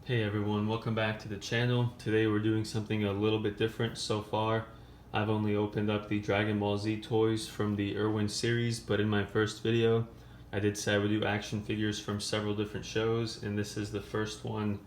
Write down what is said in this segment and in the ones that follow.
Hey everyone, welcome back to the channel. Today we're doing something a little bit different so far. I've only opened up the Dragon Ball Z toys from the Irwin series, but in my first video I did say I would do action figures from several different shows, and this is the first one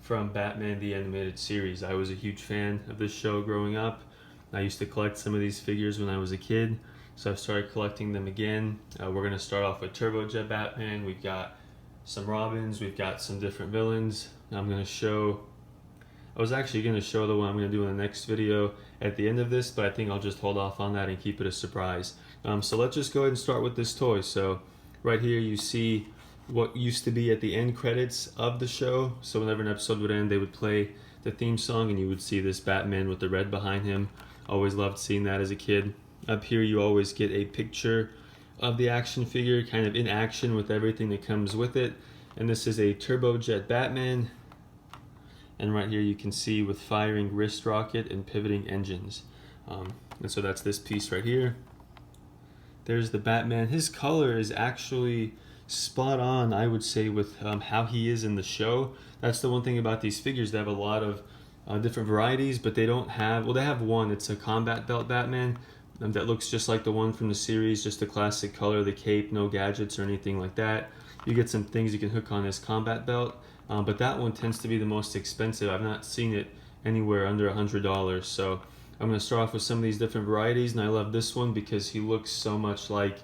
from Batman the Animated Series. I was a huge fan of this show growing up. I used to collect some of these figures when I was a kid, so I've started collecting them again. We're going to start off with Turbojet Batman. We've got some Robins, we've got some different villains. I was actually going to show the one I'm going to do in the next video at the end of this, but I think I'll just hold off on that and keep it a surprise. So let's just go ahead and start with this toy. So right here you see what used to be at the end credits of the show. So whenever an episode would end, they would play the theme song and you would see this Batman with the red behind him. Always loved seeing that as a kid. Up here you always get a picture of the action figure kind of in action with everything that comes with it. And this is a Turbojet Batman. And right here you can see with firing wrist rocket and pivoting engines. And so that's this piece right here. There's the Batman. His color is actually spot on, I would say, with how he is in the show. That's the one thing about these figures. They have a lot of different varieties, but they don't have, well, they have one. It's a combat belt Batman that looks just like the one from the series, just the classic color, the cape, no gadgets or anything like that. You get some things you can hook on his combat belt, but that one tends to be the most expensive. I've not seen it anywhere under $100. So I'm going to start off with some of these different varieties, and I love this one because he looks so much like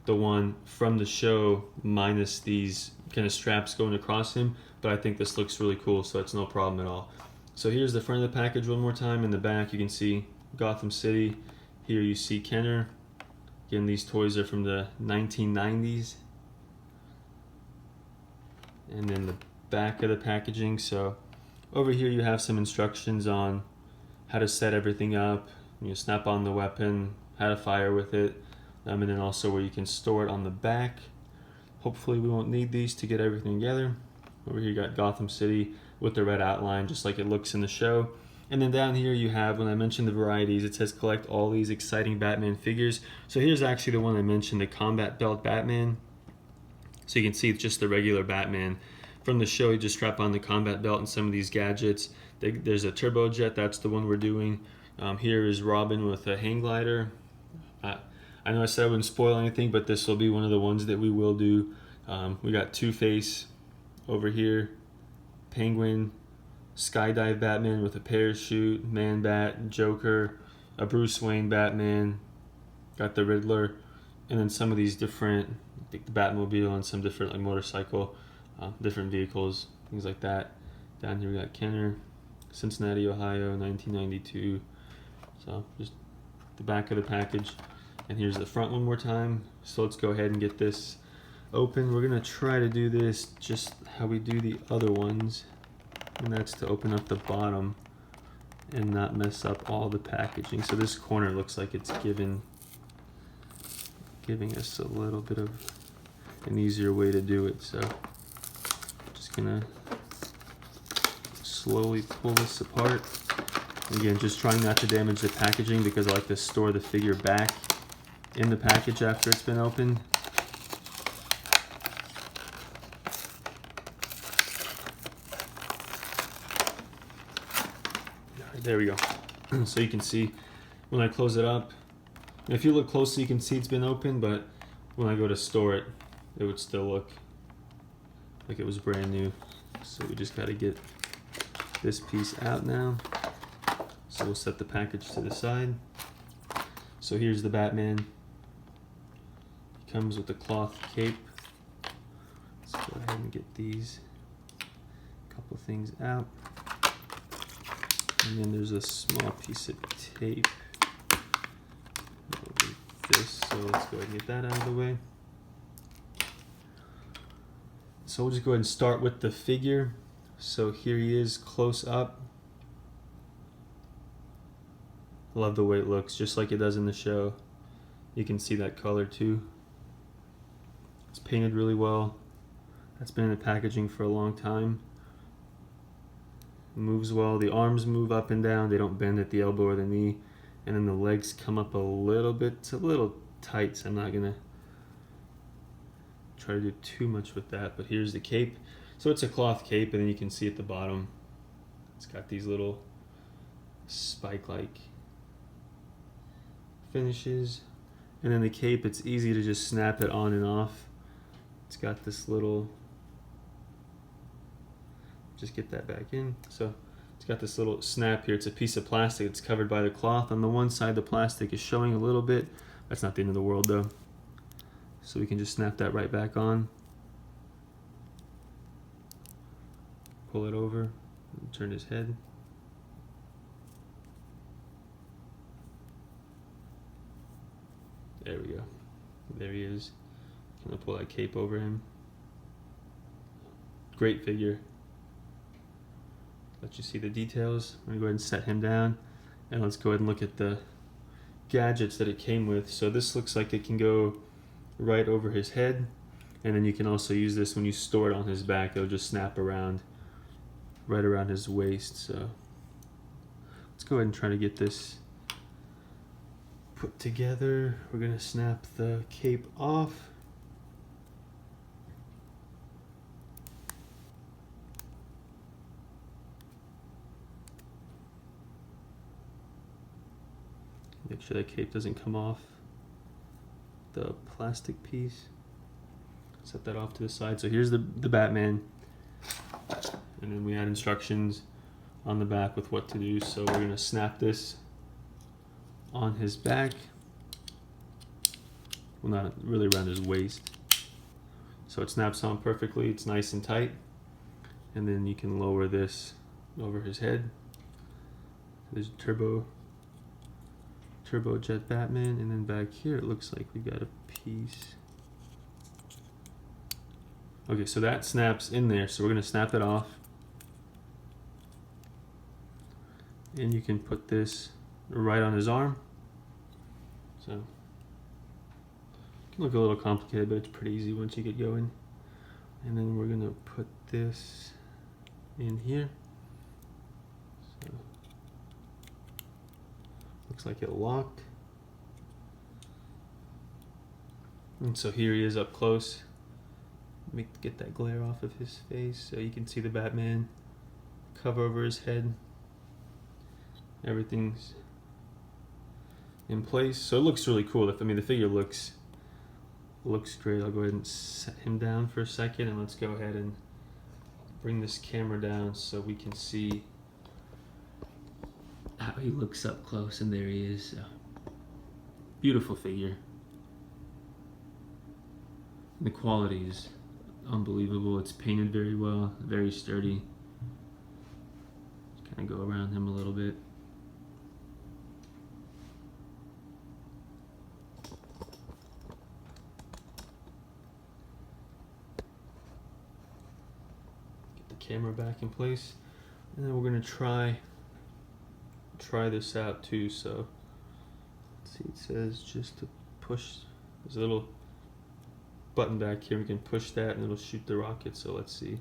the one from the show minus these kind of straps going across him, but I think this looks really cool, so it's no problem at all. So here's the front of the package one more time. In the back you can see Gotham City. Here you see Kenner. Again, these toys are from the 1990s. And then the back of the packaging. So over here you have some instructions on how to set everything up. You snap on the weapon, how to fire with it, and then also where you can store it on the back. Hopefully we won't need these to get everything together. Over here you got Gotham City with the red outline just like it looks in the show. And then down here you have, when I mentioned the varieties, it says collect all these exciting Batman figures. So here's actually the one I mentioned, the Combat Belt Batman. So you can see it's just the regular Batman. From the show, you just strap on the combat belt and some of these gadgets. There's a Turbojet, that's the one we're doing. Here is Robin with a hang glider. I know I said I wouldn't spoil anything, but this will be one of the ones that we will do. We got Two-Face over here, Penguin, Skydive Batman with a parachute, Man-Bat, Joker, a Bruce Wayne Batman, got the Riddler, and then some of these different, I think the Batmobile and some different like motorcycle, different vehicles, things like that. Down here we got Kenner, Cincinnati, Ohio, 1992. So just the back of the package. And here's the front one more time. So let's go ahead and get this open. We're gonna try to do this just how we do the other ones, and that's to open up the bottom and not mess up all the packaging. So this corner looks like it's giving us a little bit of an easier way to do it. So just gonna slowly pull this apart. Again, just trying not to damage the packaging because I like to store the figure back in the package after it's been opened. Alright, there we go. So you can see when I close it up, if you look closely you can see it's been opened, but when I go to store it, it would still look like it was brand new. So we just got to get this piece out now. So we'll set the package to the side. So here's the Batman. He comes with a cloth cape. Let's go ahead and get these couple things out. And then there's a small piece of tape. This, so let's go ahead and get that out of the way. So we'll just go ahead and start with the figure. So here he is close up. I love the way it looks, just like it does in the show. You can see that color too. It's painted really well. That's been in the packaging for a long time. It moves well. The arms move up and down. They don't bend at the elbow or the knee. And then the legs come up a little bit. It's a little tight, so I'm not gonna try to do too much with that. But here's the cape. So it's a cloth cape, and then you can see at the bottom, it's got these little spike-like finishes. And then the cape, it's easy to just snap it on and off. It's got this little, just get that back in. So it's got this little snap here. It's a piece of plastic. It's covered by the cloth. On the one side, the plastic is showing a little bit. That's not the end of the world though. So we can just snap that right back on. Pull it over, and turn his head. There we go. There he is. I'm gonna pull that cape over him. Great figure. Let you see the details. I'm gonna go ahead and set him down, and let's go ahead and look at the gadgets that it came with. So this looks like it can go right over his head, and then you can also use this when you store it on his back. It'll just snap around, right around his waist. So let's go ahead and try to get this put together. We're gonna snap the cape off. Make sure that cape doesn't come off the plastic piece. Set that off to the side. So here's the Batman. And then we had instructions on the back with what to do. So we're gonna snap this on his back. Well, not really around his waist. So it snaps on perfectly. It's nice and tight. And then you can lower this over his head. There's Turbo Jet Batman, and then back here it looks like we got a piece. Okay, so that snaps in there, so we're gonna snap it off. And you can put this right on his arm. So it can look a little complicated, but it's pretty easy once you get going. And then we're gonna put this in here. So looks like it locked. And so here he is up close. Get that glare off of his face so you can see the Batman cover over his head. Everything's in place. So it looks really cool. I mean, the figure looks great. I'll go ahead and set him down for a second, and let's go ahead and bring this camera down so we can see how he looks up close. And there he is. Beautiful figure. The quality is unbelievable. It's painted very well, very sturdy. Just kind of go around him a little bit. Get the camera back in place, and then we're gonna try this out too. So let's see, it says just to push. There's a little button back here. We can push that and it'll shoot the rocket. So let's see.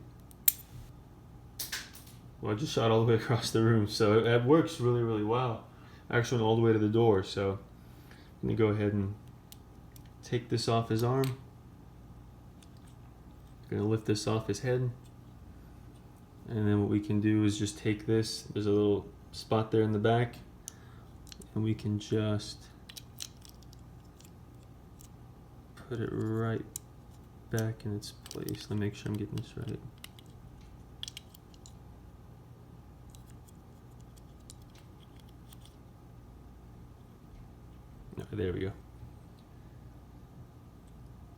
Well, I just shot all the way across the room, so it works really, really well. Actually went all the way to the door. So I'm gonna go ahead and take this off his arm. I'm gonna lift this off his head, and then what we can do is just take this. There's a little spot there in the back, and we can just put it right back in its place. Let me make sure I'm getting this right. There we go.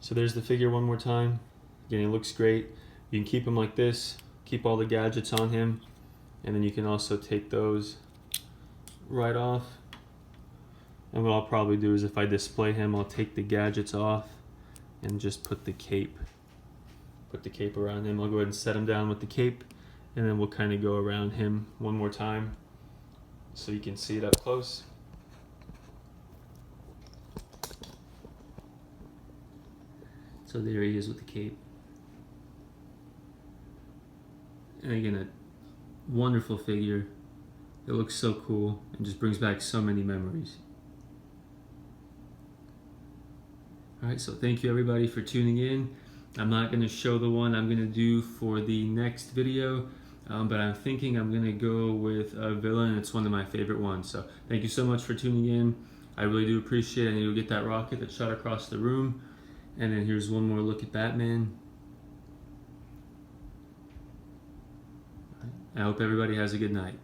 So there's the figure one more time. Again, it looks great. You can keep him like this, keep all the gadgets on him, and then you can also take those right off. And what I'll probably do is if I display him, I'll take the gadgets off and just put the cape around him. I'll go ahead and set him down with the cape, and then we'll kind of go around him one more time so you can see it up close. So there he is with the cape. And again, a wonderful figure. It looks so cool and just brings back so many memories. Alright, so thank you everybody for tuning in. I'm not going to show the one I'm going to do for the next video, but I'm thinking I'm going to go with a villain. It's one of my favorite ones. So thank you so much for tuning in. I really do appreciate it. I need to get that rocket that shot across the room. And then here's one more look at Batman. I hope everybody has a good night.